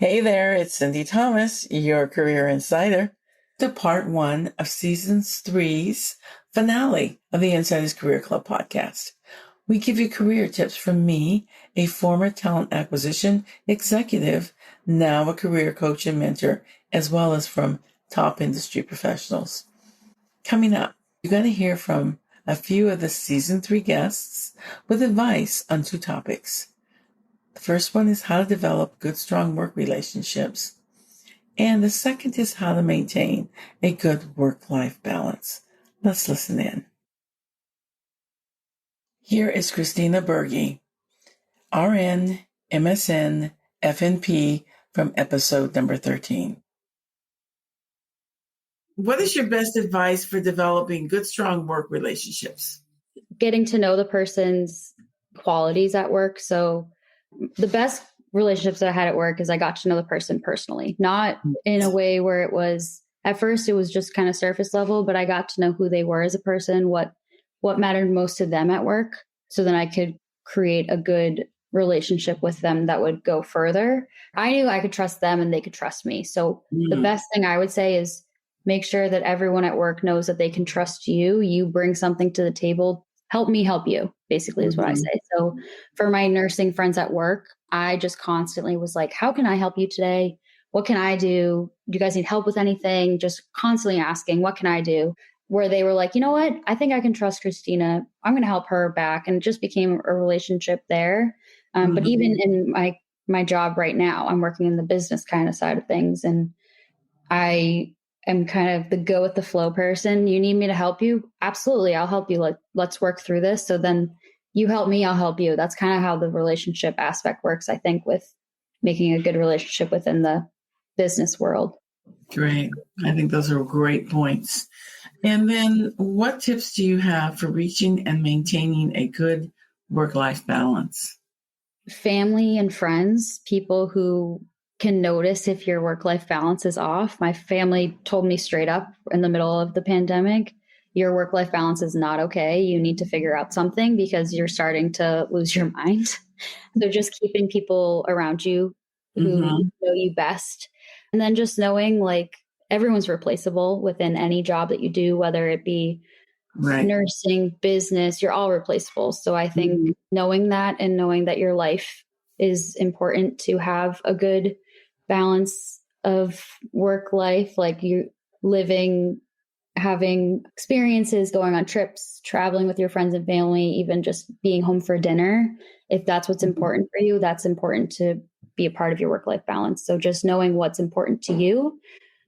Hey there, it's Sindy Thomas, your career insider, to part one of season three's finale of the Insiders Career Club podcast. We give you career tips from me, a former talent acquisition executive, now a career coach and mentor, as well as from top industry professionals. Coming up, you're going to hear from a few of the season 3 guests with advice on 2 topics. The first one is how to develop good, strong work relationships. And the second is how to maintain a good work-life balance. Let's listen in. Here is Christina Berge, RN, MSN, FNP from episode number 13. What is your best advice for developing good, strong work relationships? Getting to know the person's qualities at work. So the best relationships that I had at work is I got to know the person personally, not in a way where it was, at first it was just kind of surface level, but I got to know who they were as a person, what mattered most to them at work. So then I could create a good relationship with them that would go further. I knew I could trust them and they could trust me. So the best thing I would say is make sure that everyone at work knows that they can trust you. You bring something to the table. Help me help you, basically, is what I say. So for my nursing friends at work, I just constantly was like, how can I help you today? What can I do? Do you guys need help with anything? Just constantly asking, what can I do? Where they were like, you know what? I think I can trust Christina. I'm going to help her back. And it just became a relationship there. But even in my job right now, I'm working in the business kind of side of things. And I am kind of the go with the flow person. You need me to help you? Absolutely. I'll help you. Let's work through this. So then you help me, I'll help you. That's kind of how the relationship aspect works, I think, with making a good relationship within the business world. Great. I think those are great points. And then what tips do you have for reaching and maintaining a good work-life balance? Family and friends, people who can notice if your work-life balance is off. My family told me straight up in the middle of the pandemic, your work-life balance is not okay. You need to figure out something because you're starting to lose your mind. So just keeping people around you who know you best. And then just knowing like everyone's replaceable within any job that you do, whether it be nursing, business, you're all replaceable. So I think knowing that and knowing that your life is important to have a good balance of work life, like you living, having experiences, going on trips, traveling with your friends and family, even just being home for dinner. If that's what's important for you, that's important to be a part of your work-life balance. So just knowing what's important to you.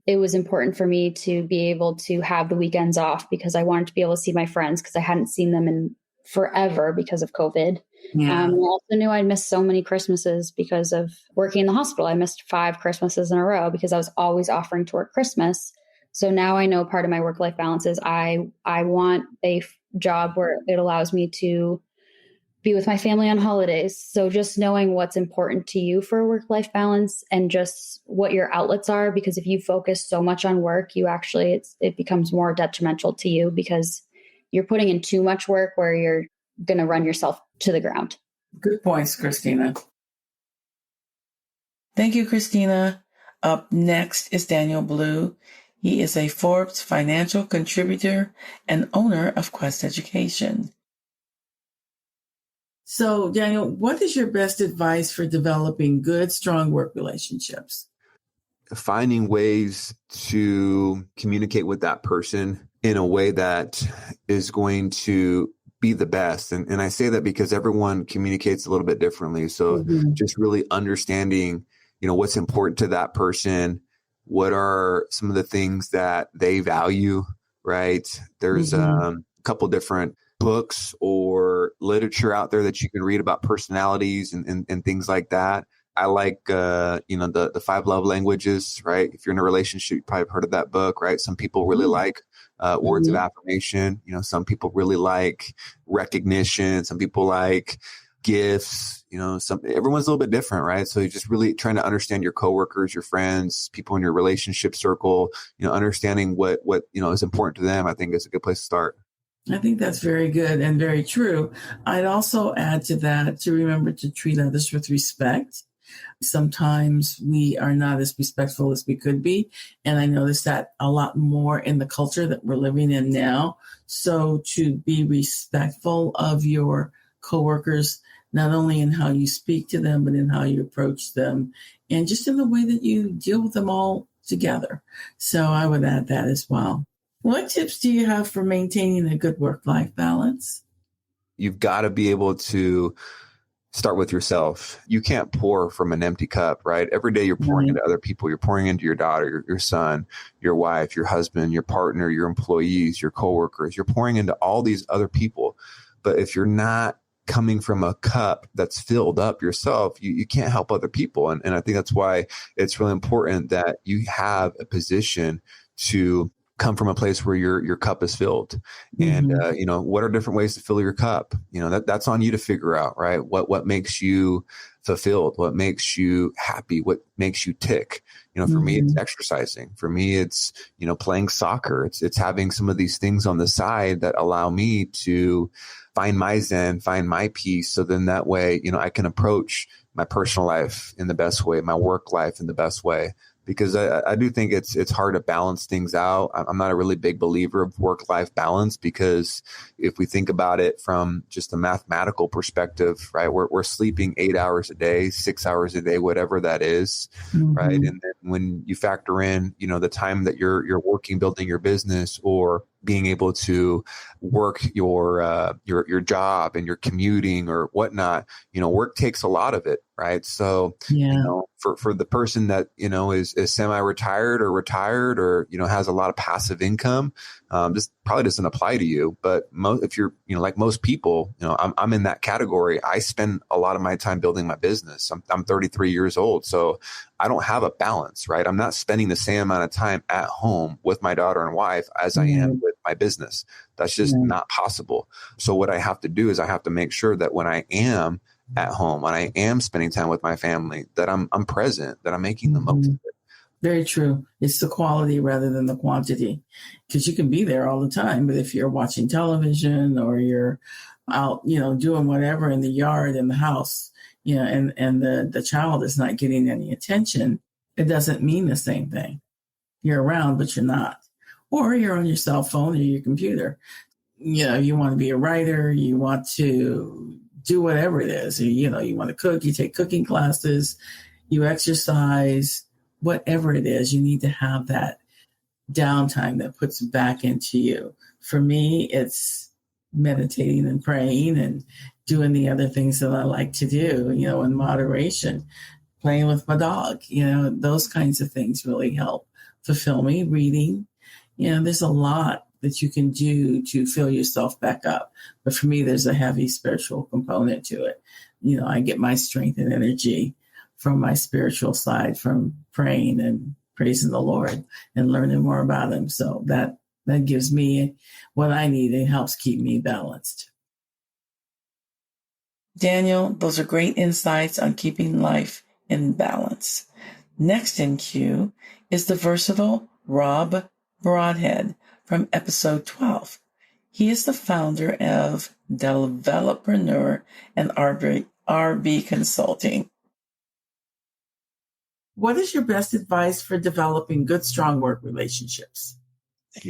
It was important for me to be able to have the weekends off because I wanted to be able to see my friends because I hadn't seen them in forever because of COVID. I also knew I'd missed so many Christmases because of working in the hospital. I missed 5 Christmases in a row because I was always offering to work Christmas. So now I know part of my work-life balance is I want a job where it allows me to be with my family on holidays. So just knowing what's important to you for a work-life balance and just what your outlets are, because if you focus so much on work, you actually, it becomes more detrimental to you because you're putting in too much work where you're going to run yourself to the ground. Good points, Christina. Thank you, Christina. Up next is Daniel Blue. He is a Forbes financial contributor and owner of Quest Education. So, Daniel, what is your best advice for developing good, strong work relationships? Finding ways to communicate with that person in a way that is going to be the best. And I say that because everyone communicates a little bit differently. So just really understanding, what's important to that person. What are some of the things that they value, right? There's a couple different books or literature out there that you can read about personalities and things like that. I like, the 5 love languages, right? If you're in a relationship, you probably heard of that book, right? Some people really like words of affirmation. Some people really like recognition. Some people like gifts. Everyone's a little bit different, right? So you're just really trying to understand your coworkers, your friends, people in your relationship circle, understanding what is important to them, I think is a good place to start. I think that's very good and very true. I'd also add to that to remember to treat others with respect Sometimes we are not as respectful as we could be. And I notice that a lot more in the culture that we're living in now. So to be respectful of your coworkers, not only in how you speak to them, but in how you approach them and just in the way that you deal with them all together. So I would add that as well. What tips do you have for maintaining a good work-life balance? You've got to be able to start with yourself. You can't pour from an empty cup, right? Every day you're pouring into other people. You're pouring into your daughter, your son, your wife, your husband, your partner, your employees, your coworkers. You're pouring into all these other people. But if you're not coming from a cup that's filled up yourself, you can't help other people. And I think that's why it's really important that you have a position to come from a place where your cup is filled. And, what are different ways to fill your cup? That's on you to figure out, right? What makes you fulfilled? What makes you happy? What makes you tick? For me, it's exercising. For me, it's, playing soccer. It's having some of these things on the side that allow me to find my zen, find my peace. So then that way, I can approach my personal life in the best way, my work life in the best way. Because I do think it's hard to balance things out. I'm not a really big believer of work-life balance, because if we think about it from just a mathematical perspective, right, we're sleeping 8 hours a day, 6 hours a day, whatever that is, right? And then when you factor in, the time that you're working, building your business, or being able to work your job and your commuting or whatnot, work takes a lot of it, right? So, for the person that, is semi-retired or retired or, has a lot of passive income, this probably doesn't apply to you. But if you're, like most people, I'm in that category. I spend a lot of my time building my business. I'm 33 years old. So I don't have a balance, right? I'm not spending the same amount of time at home with my daughter and wife as I am with my business. That's just not possible. So what I have to do is I have to make sure that when I am at home, when I am spending time with my family, that I'm present, that I'm making the most of it. Very true. It's the quality rather than the quantity, because you can be there all the time. But if you're watching television or you're out, doing whatever in the yard, in the house, and the child is not getting any attention, it doesn't mean the same thing. You're around, but you're not. Or you're on your cell phone or your computer. You want to be a writer, you want to do whatever it is. You want to cook, you take cooking classes, you exercise, whatever it is, you need to have that downtime that puts back into you. For me, it's meditating and praying and doing the other things that I like to do, in moderation, playing with my dog, those kinds of things really help fulfill me. Reading, there's a lot that you can do to fill yourself back up. But for me, there's a heavy spiritual component to it. I get my strength and energy from my spiritual side, from praying and praising the Lord and learning more about him. So that gives me what I need. It helps keep me balanced. Daniel, those are great insights on keeping life in balance. Next in queue is the versatile Rob Broadhead from episode 12. He is the founder of Developreneur and RB Consulting. What is your best advice for developing good, strong work relationships?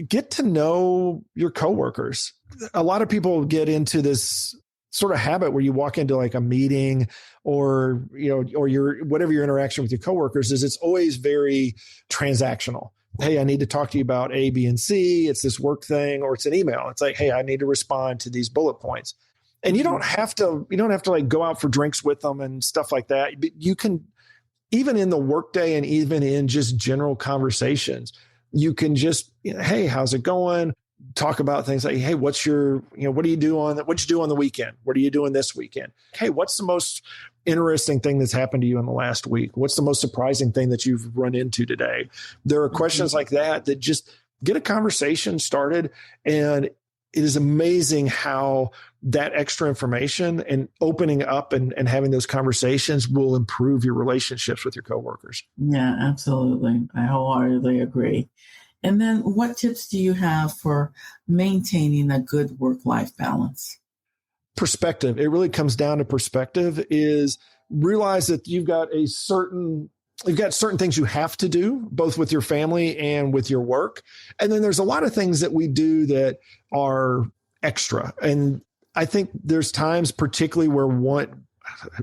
Get to know your coworkers. A lot of people get into this sort of habit where you walk into like a meeting or your whatever your interaction with your coworkers is, it's always very transactional. Hey, I need to talk to you about A, B, and C. It's this work thing, or it's an email. It's like, hey, I need to respond to these bullet points. And you don't have to like go out for drinks with them and stuff like that. But you can, even in the workday and even in just general conversations, you can just, hey, how's it going? Talk about things like, hey, what do you do on the weekend? What are you doing this weekend? Hey, what's the most interesting thing that's happened to you in the last week? What's the most surprising thing that you've run into today? There are questions like that just get a conversation started. And it is amazing how that extra information and opening up and having those conversations will improve your relationships with your coworkers. Yeah, absolutely. I wholeheartedly agree. And then what tips do you have for maintaining a good work-life balance? Perspective. It really comes down to perspective. Is realize that you've got certain things you have to do, both with your family and with your work. And then there's a lot of things that we do that are extra. And I think there's times particularly where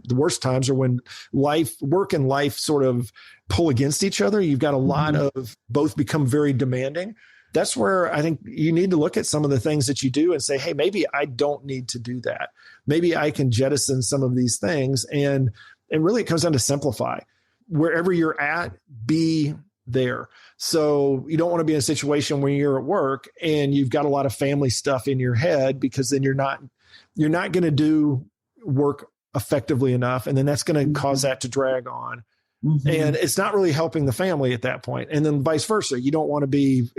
the worst times are when work and life sort of pull against each other. You've got a lot of both become very demanding. That's where I think you need to look at some of the things that you do and say, hey, maybe I don't need to do that. Maybe I can jettison some of these things. And really it comes down to simplify. Wherever you're at, be there. So you don't want to be in a situation where you're at work and you've got a lot of family stuff in your head, because then you're not going to do work effectively enough. And then that's going to cause that to drag on. And it's not really helping the family at that point. And then vice versa. You don't want to be,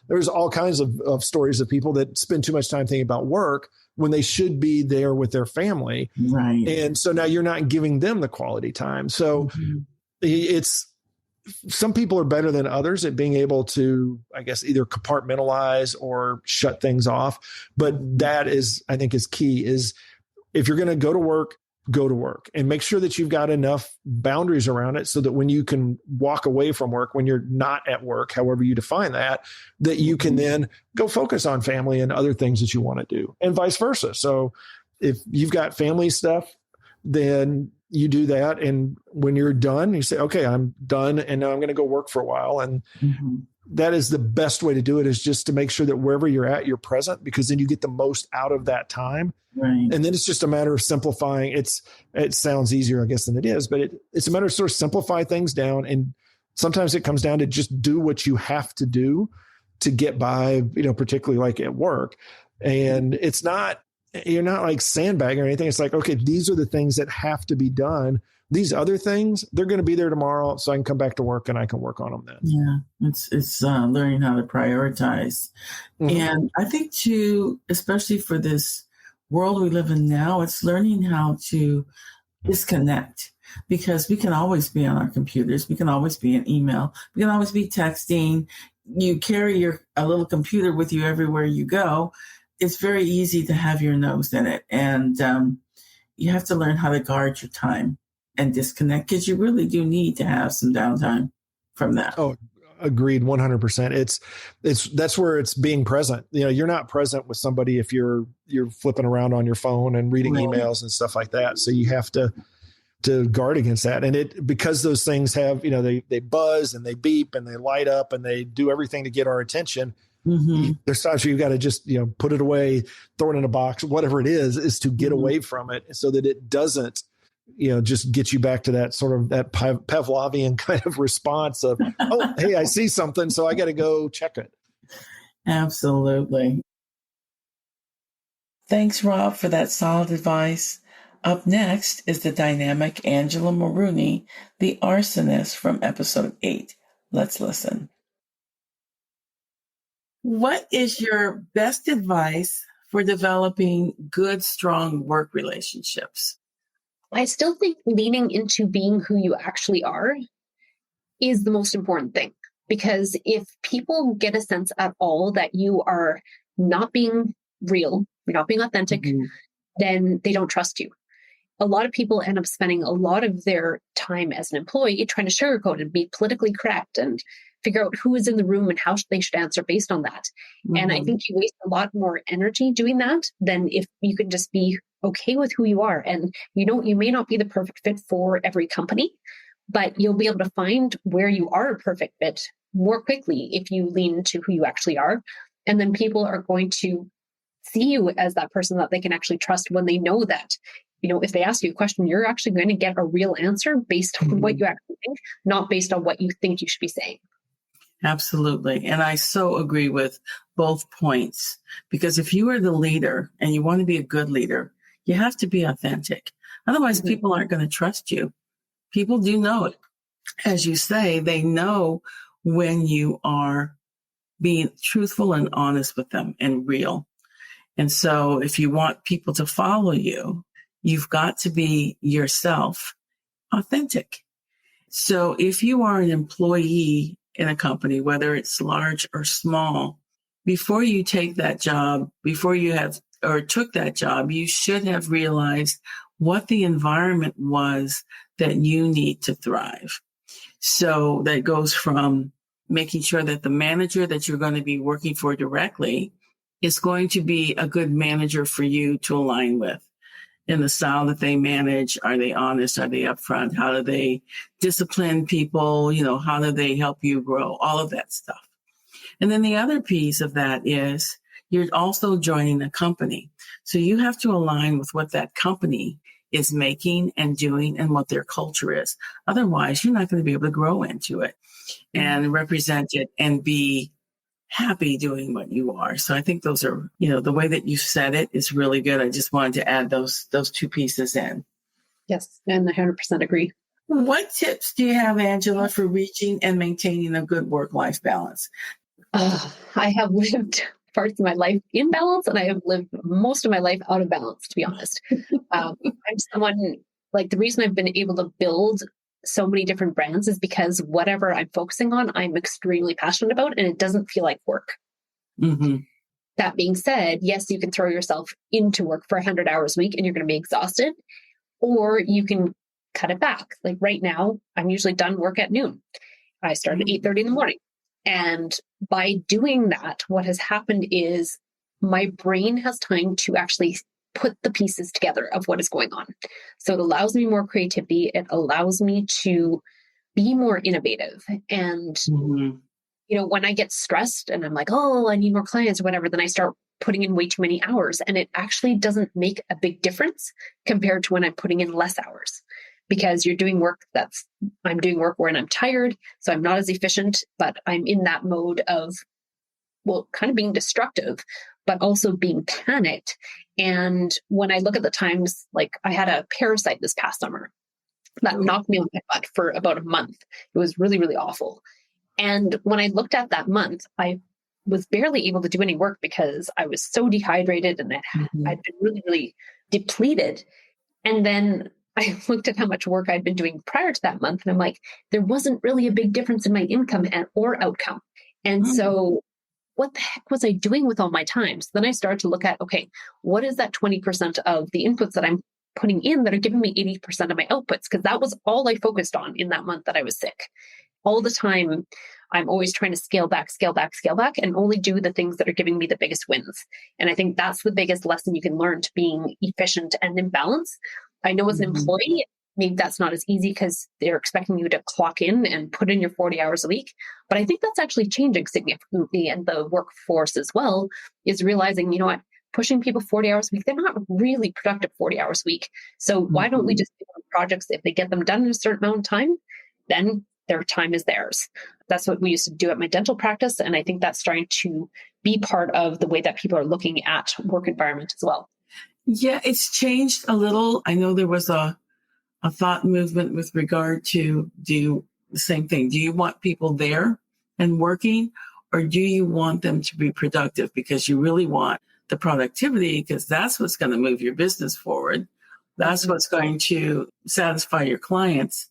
there's all kinds of stories of people that spend too much time thinking about work when they should be there with their family. Right. And so now you're not giving them the quality time. So it's, some people are better than others at being able to, I guess, either compartmentalize or shut things off. But that is, I think, is key, is if you're going to go to work and make sure that you've got enough boundaries around it so that when you can walk away from work, when you're not at work, however you define that you can then go focus on family and other things that you want to do, and vice versa. So if you've got family stuff, then you do that. And when you're done, you say, okay, I'm done. And now I'm going to go work for a while. And that is the best way to do it, is just to make sure that wherever you're at, you're present, because then you get the most out of that time. Right. And then it's just a matter of simplifying. It sounds easier, I guess, than it is, but it's a matter of sort of simplify things down. And sometimes it comes down to just do what you have to do to get by, particularly like at work. And you're not like sandbagging or anything. It's like, okay, these are the things that have to be done. These other things, they're going to be there tomorrow, so I can come back to work and I can work on them then. Yeah, it's learning how to prioritize. And I think too, especially for this world we live in now, it's learning how to disconnect, because we can always be on our computers. We can always be in email. We can always be texting. You carry a little computer with you everywhere you go. It's very easy to have your nose in it. And you have to learn how to guard your time and disconnect, because you really do need to have some downtime from that. Oh, agreed. 100%. That's where it's being present. You're not present with somebody if you're flipping around on your phone and reading emails and stuff like that. So you have to guard against that. And because those things have, they buzz and they beep and they light up and they do everything to get our attention. There's times where you got to just, put it away, throw it in a box, whatever it is to get away from it, so that it doesn't, just get you back to that sort of that Pavlovian kind of response of, oh, hey, I see something, so I got to go check it. Absolutely. Thanks, Rob, for that solid advice. Up next is the dynamic Angela Maroney, the arsonist from episode 8. Let's listen. What is your best advice for developing good, strong work relationships? I still think leaning into being who you actually are is the most important thing, because if people get a sense at all that you are not being real, you're not being authentic, then they don't trust you. A lot of people end up spending a lot of their time as an employee trying to sugarcoat and be politically correct and figure out who is in the room and how they should answer based on that. And I think you waste a lot more energy doing that than if you could just be okay with who you are. And you may not be the perfect fit for every company, but you'll be able to find where you are a perfect fit more quickly if you lean into who you actually are. And then people are going to see you as that person that they can actually trust when they know that, if they ask you a question, you're actually going to get a real answer based on what you actually think, not based on what you think you should be saying. Absolutely. And I so agree with both points, because if you are the leader and you want to be a good leader, you have to be authentic. Otherwise, people aren't going to trust you. People do know it. As you say, they know when you are being truthful and honest with them and real. And so if you want people to follow you, you've got to be yourself, authentic. So if you are an employee in a company, whether it's large or small, before you take that job, took that job, you should have realized what the environment was that you need to thrive. So that goes from making sure that the manager that you're going to be working for directly is going to be a good manager for you to align with. In the style that they manage, are they honest? Are they upfront? How do they discipline people? How do they help you grow? All of that stuff. And then the other piece of that is you're also joining a company. So you have to align with what that company is making and doing and what their culture is. Otherwise, you're not going to be able to grow into it and represent it and be happy doing what you are. So I think those are, the way that you said it is really good. I just wanted to add those two pieces in. Yes, and I 100% agree. What tips do you have, Angela, for reaching and maintaining a good work-life balance? I have lived parts of my life in balance, and I have lived most of my life out of balance, to be honest. I'm someone, like, the reason I've been able to build so many different brands is because whatever I'm focusing on, I'm extremely passionate about, and it doesn't feel like work. Mm-hmm. That being said, yes, you can throw yourself into work for 100 hours a week and you're going to be exhausted, or you can cut it back. Like right now, I'm usually done work at noon. I start at 8:30 in the morning. And by doing that, what has happened is my brain has time to actually put the pieces together of what is going on. So it allows me more creativity. It allows me to be more innovative. And, when I get stressed and I'm like, oh, I need more clients or whatever, then I start putting in way too many hours. And it actually doesn't make a big difference compared to when I'm putting in less hours. Because you're doing work I'm doing work when I'm tired. So I'm not as efficient, but I'm in that mode of, kind of being destructive, but also being panicked. And when I look at the times, like I had a parasite this past summer that knocked me on my butt for about a month. It was really, really awful. And when I looked at that month, I was barely able to do any work because I was so dehydrated and I'd been really, really depleted. And then I looked at how much work I'd been doing prior to that month. And I'm like, there wasn't really a big difference in my income or outcome. And so what the heck was I doing with all my time? So then I started to look at, okay, what is that 20% of the inputs that I'm putting in that are giving me 80% of my outputs? Because that was all I focused on in that month that I was sick. All the time, I'm always trying to scale back, and only do the things that are giving me the biggest wins. And I think that's the biggest lesson you can learn to being efficient and in balance. I know as an employee, maybe that's not as easy because they're expecting you to clock in and put in your 40 hours a week. But I think that's actually changing significantly. And the workforce as well is realizing, pushing people 40 hours a week, they're not really productive 40 hours a week. So why don't we just give them projects? If they get them done in a certain amount of time, then their time is theirs. That's what we used to do at my dental practice. And I think that's starting to be part of the way that people are looking at work environment as well. Yeah, it's changed a little. I know there was a thought movement with regard to do the same thing. Do you want people there and working, or do you want them to be productive because you really want the productivity because that's what's going to move your business forward? That's what's going to satisfy your clients.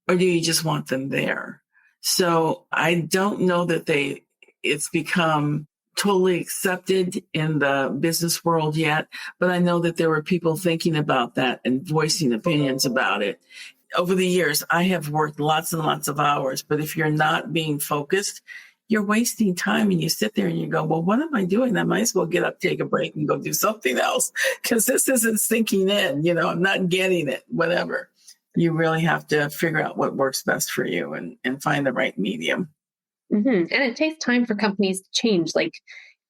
Or do you just want them there? So I don't know that it's become totally accepted in the business world yet, but I know that there were people thinking about that and voicing opinions about it. Over the years, I have worked lots and lots of hours, but if you're not being focused, you're wasting time and you sit there and you go, well, what am I doing? I might as well get up, take a break and go do something else because this isn't sinking in, I'm not getting it, whatever. You really have to figure out what works best for you and find the right medium. And it takes time for companies to change. Like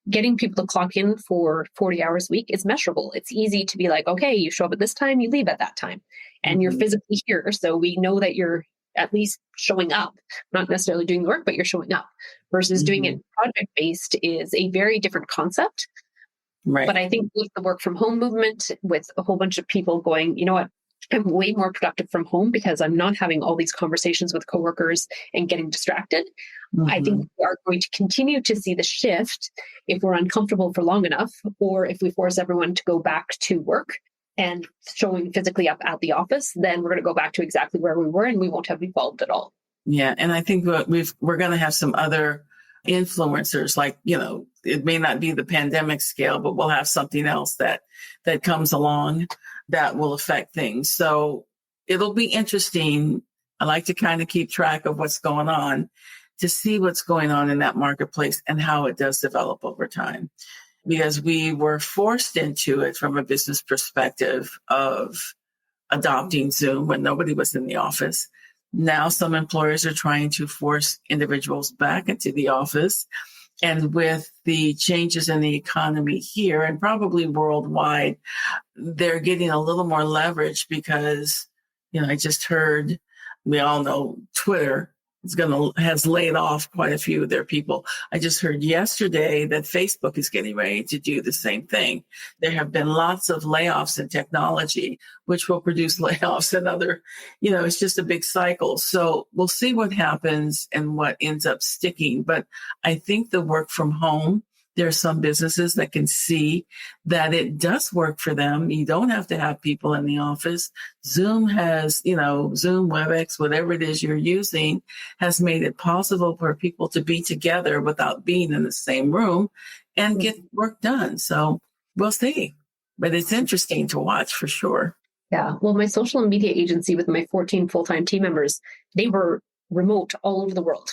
getting people to clock in for 40 hours a week is measurable. It's easy to be like, okay, you show up at this time, you leave at that time, and you're physically here. So we know that you're at least showing up, not necessarily doing the work, but you're showing up versus doing it project-based is a very different concept. Right. But I think with the work from home movement, with a whole bunch of people going, you know what? I'm way more productive from home because I'm not having all these conversations with coworkers and getting distracted. I think we are going to continue to see the shift if we're uncomfortable for long enough, or if we force everyone to go back to work and showing physically up at the office, then we're going to go back to exactly where we were and we won't have evolved at all. Yeah. And I think we're going to have some other influencers like, it may not be the pandemic scale, but we'll have something else that comes along that will affect things. So it'll be interesting. I like to kind of keep track of what's going on to see what's going on in that marketplace and how it does develop over time. Because we were forced into it from a business perspective of adopting Zoom when nobody was in the office. Now some employers are trying to force individuals back into the office. And with the changes in the economy here and probably worldwide, they're getting a little more leverage because, I just heard, we all know Twitter has laid off quite a few of their people. I just heard yesterday that Facebook is getting ready to do the same thing. There have been lots of layoffs in technology, which will produce layoffs in other, it's just a big cycle. So we'll see what happens and what ends up sticking. But I think the work from home, there are some businesses that can see that it does work for them. You don't have to have people in the office. Zoom has, Zoom, WebEx, whatever it is you're using, has made it possible for people to be together without being in the same room and get work done. So we'll see. But it's interesting to watch for sure. Yeah. Well, my social media agency with my 14 full-time team members, they were remote all over the world.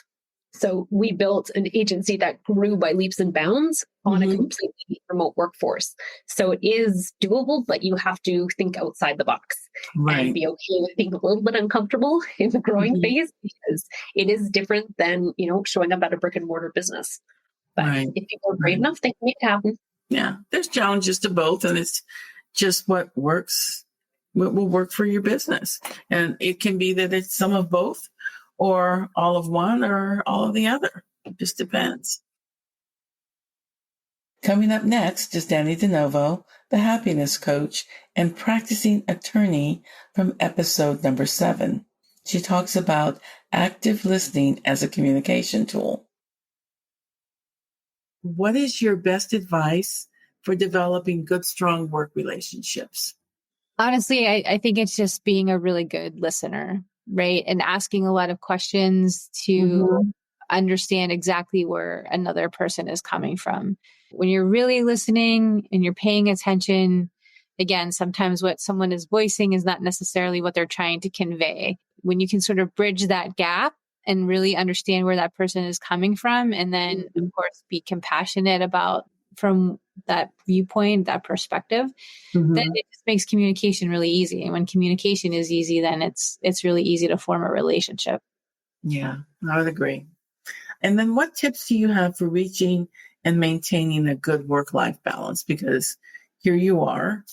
So we built an agency that grew by leaps and bounds on a completely remote workforce. So it is doable, but you have to think outside the box and be okay with being a little bit uncomfortable in the growing phase, because it is different than, showing up at a brick and mortar business. But if people are brave enough, they can make it happen. Yeah, there's challenges to both, and it's just what works, what will work for your business. And it can be that it's some of both, or all of one, or all of the other. It just depends. Coming up next is Danny DeNovo, the happiness coach and practicing attorney from episode number 7. She talks about active listening as a communication tool. What is your best advice for developing good, strong work relationships? Honestly, I think it's just being a really good listener, right? And asking a lot of questions to understand exactly where another person is coming from. When you're really listening and you're paying attention, again, sometimes what someone is voicing is not necessarily what they're trying to convey. When you can sort of bridge that gap and really understand where that person is coming from, and then, of course, be compassionate about from that viewpoint, that perspective, then it just makes communication really easy. And when communication is easy, then it's really easy to form a relationship. Yeah, I would agree. And then what tips do you have for reaching and maintaining a good work-life balance? Because here you are,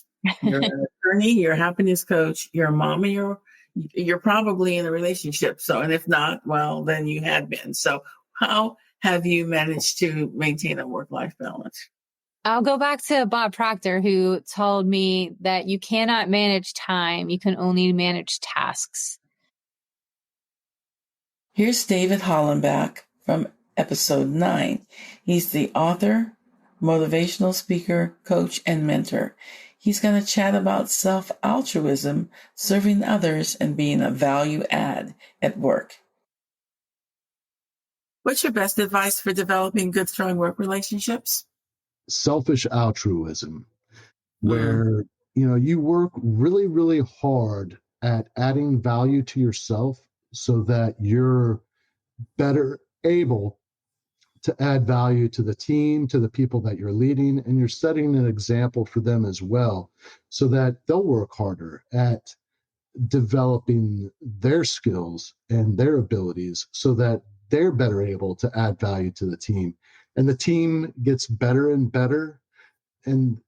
you're an attorney, you're a happiness coach, you're a mom, and you're probably in a relationship. So, and if not, well, then you had been. So how have you managed to maintain a work-life balance? I'll go back to Bob Proctor, who told me that you cannot manage time. You can only manage tasks. Here's David Hollenbach from episode 9. He's the author, motivational speaker, coach, and mentor. He's going to chat about self-altruism, serving others, and being a value add at work. What's your best advice for developing good, strong work relationships? Selfish altruism, where you work really, really hard at adding value to yourself so that you're better able to add value to the team, to the people that you're leading, and you're setting an example for them as well, so that they'll work harder at developing their skills and their abilities so that they're better able to add value to the team. And the team gets better and better, and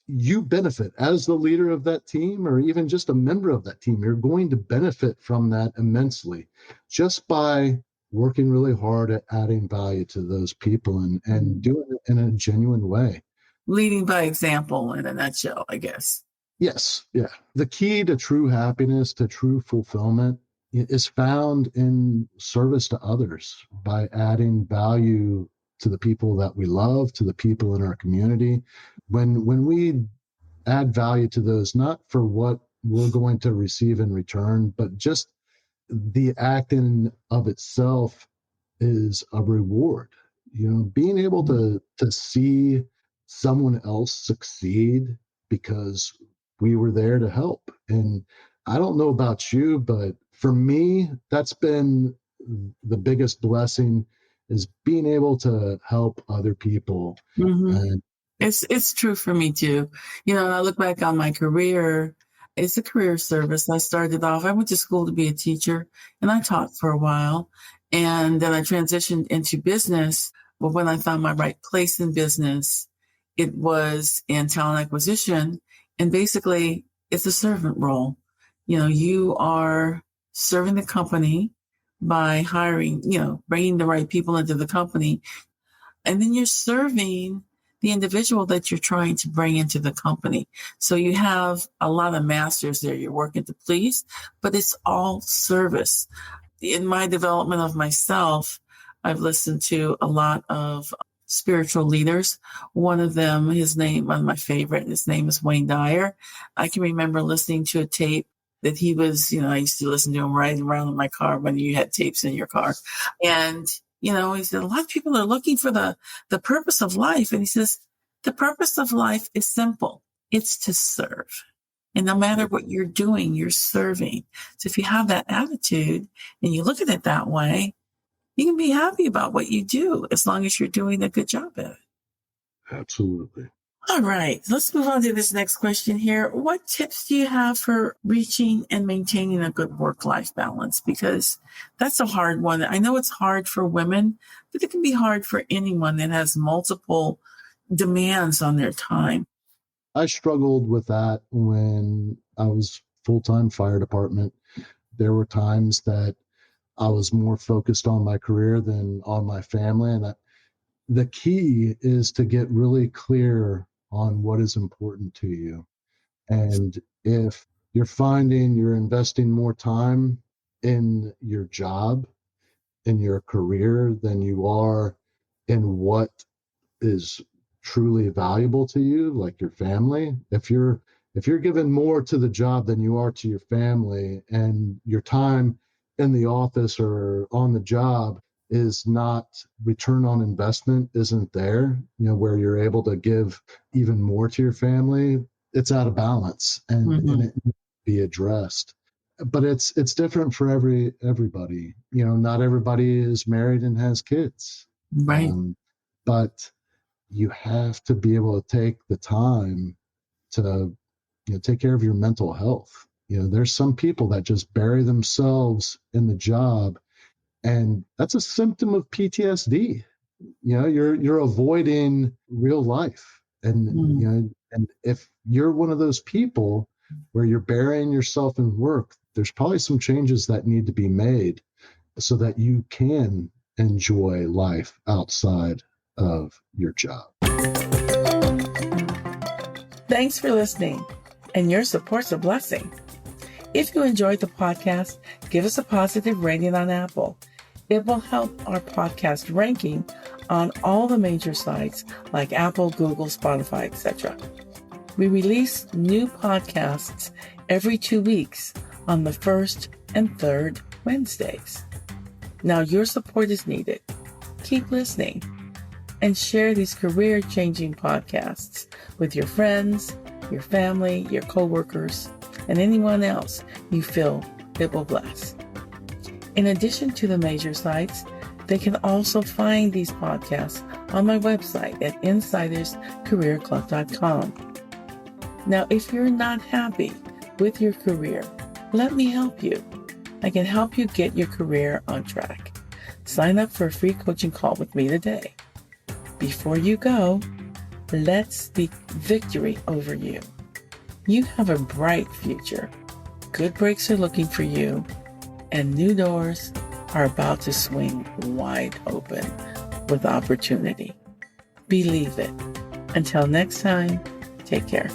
you benefit as the leader of that team, or even just a member of that team. You're going to benefit from that immensely just by working really hard at adding value to those people and doing it in a genuine way. Leading by example in a nutshell, I guess. Yes. Yeah. The key to true happiness, to true fulfillment, is found in service to others by adding value to the people that we love, to the people in our community. When we add value to those, not for what we're going to receive in return, but just the act in of itself is a reward. being able to see someone else succeed because we were there to help. And I don't know about you, but for me, that's been the biggest blessing, is being able to help other people. Mm-hmm. And it's true for me too. I look back on my career. It's a career service. I went to school to be a teacher, and I taught for a while. And then I transitioned into business. But when I found my right place in business, it was in talent acquisition. And basically, it's a servant role. You are serving the company by hiring, bringing the right people into the company. And then you're serving the individual that you're trying to bring into the company. So you have a lot of masters there you're working to please, but it's all service. In my development of myself, I've listened to a lot of spiritual leaders. One of my favorite, his name is Wayne Dyer. I can remember listening to a tape that he was, I used to listen to him riding around in my car when you had tapes in your car. And, he said, a lot of people are looking for the purpose of life. And he says, the purpose of life is simple. It's to serve. And no matter what you're doing, you're serving. So if you have that attitude and you look at it that way, you can be happy about what you do as long as you're doing a good job at it. Absolutely. All right, let's move on to this next question here. What tips do you have for reaching and maintaining a good work-life balance? Because that's a hard one. I know it's hard for women, but it can be hard for anyone that has multiple demands on their time. I struggled with that when I was full-time fire department. There were times that I was more focused on my career than on my family. And the key is to get really clear on what is important to you. And if you're finding you're investing more time in your job, in your career, than you are in what is truly valuable to you, like your family, if you're giving more to the job than you are to your family, and your time in the office or on the job is not, return on investment isn't there, where you're able to give even more to your family, it's out of balance, and it needs to be addressed. But it's different for everybody. Not everybody is married and has kids. Right. But you have to be able to take the time to take care of your mental health. There's some people that just bury themselves in the job, and that's a symptom of PTSD. You're avoiding real life. And and if you're one of those people where you're burying yourself in work, there's probably some changes that need to be made so that you can enjoy life outside of your job. Thanks for listening, and your support's a blessing. If you enjoyed the podcast, give us a positive rating on Apple. It will help our podcast ranking on all the major sites like Apple, Google, Spotify, etc. We release new podcasts every 2 weeks on the first and third Wednesdays. Now your support is needed. Keep listening and share these career-changing podcasts with your friends, your family, your coworkers, and anyone else you feel it will bless. In addition to the major sites, they can also find these podcasts on my website at insiderscareerclub.com. Now, if you're not happy with your career, let me help you. I can help you get your career on track. Sign up for a free coaching call with me today. Before you go, let's speak victory over you. You have a bright future. Good breaks are looking for you, and new doors are about to swing wide open with opportunity. Believe it. Until next time, take care.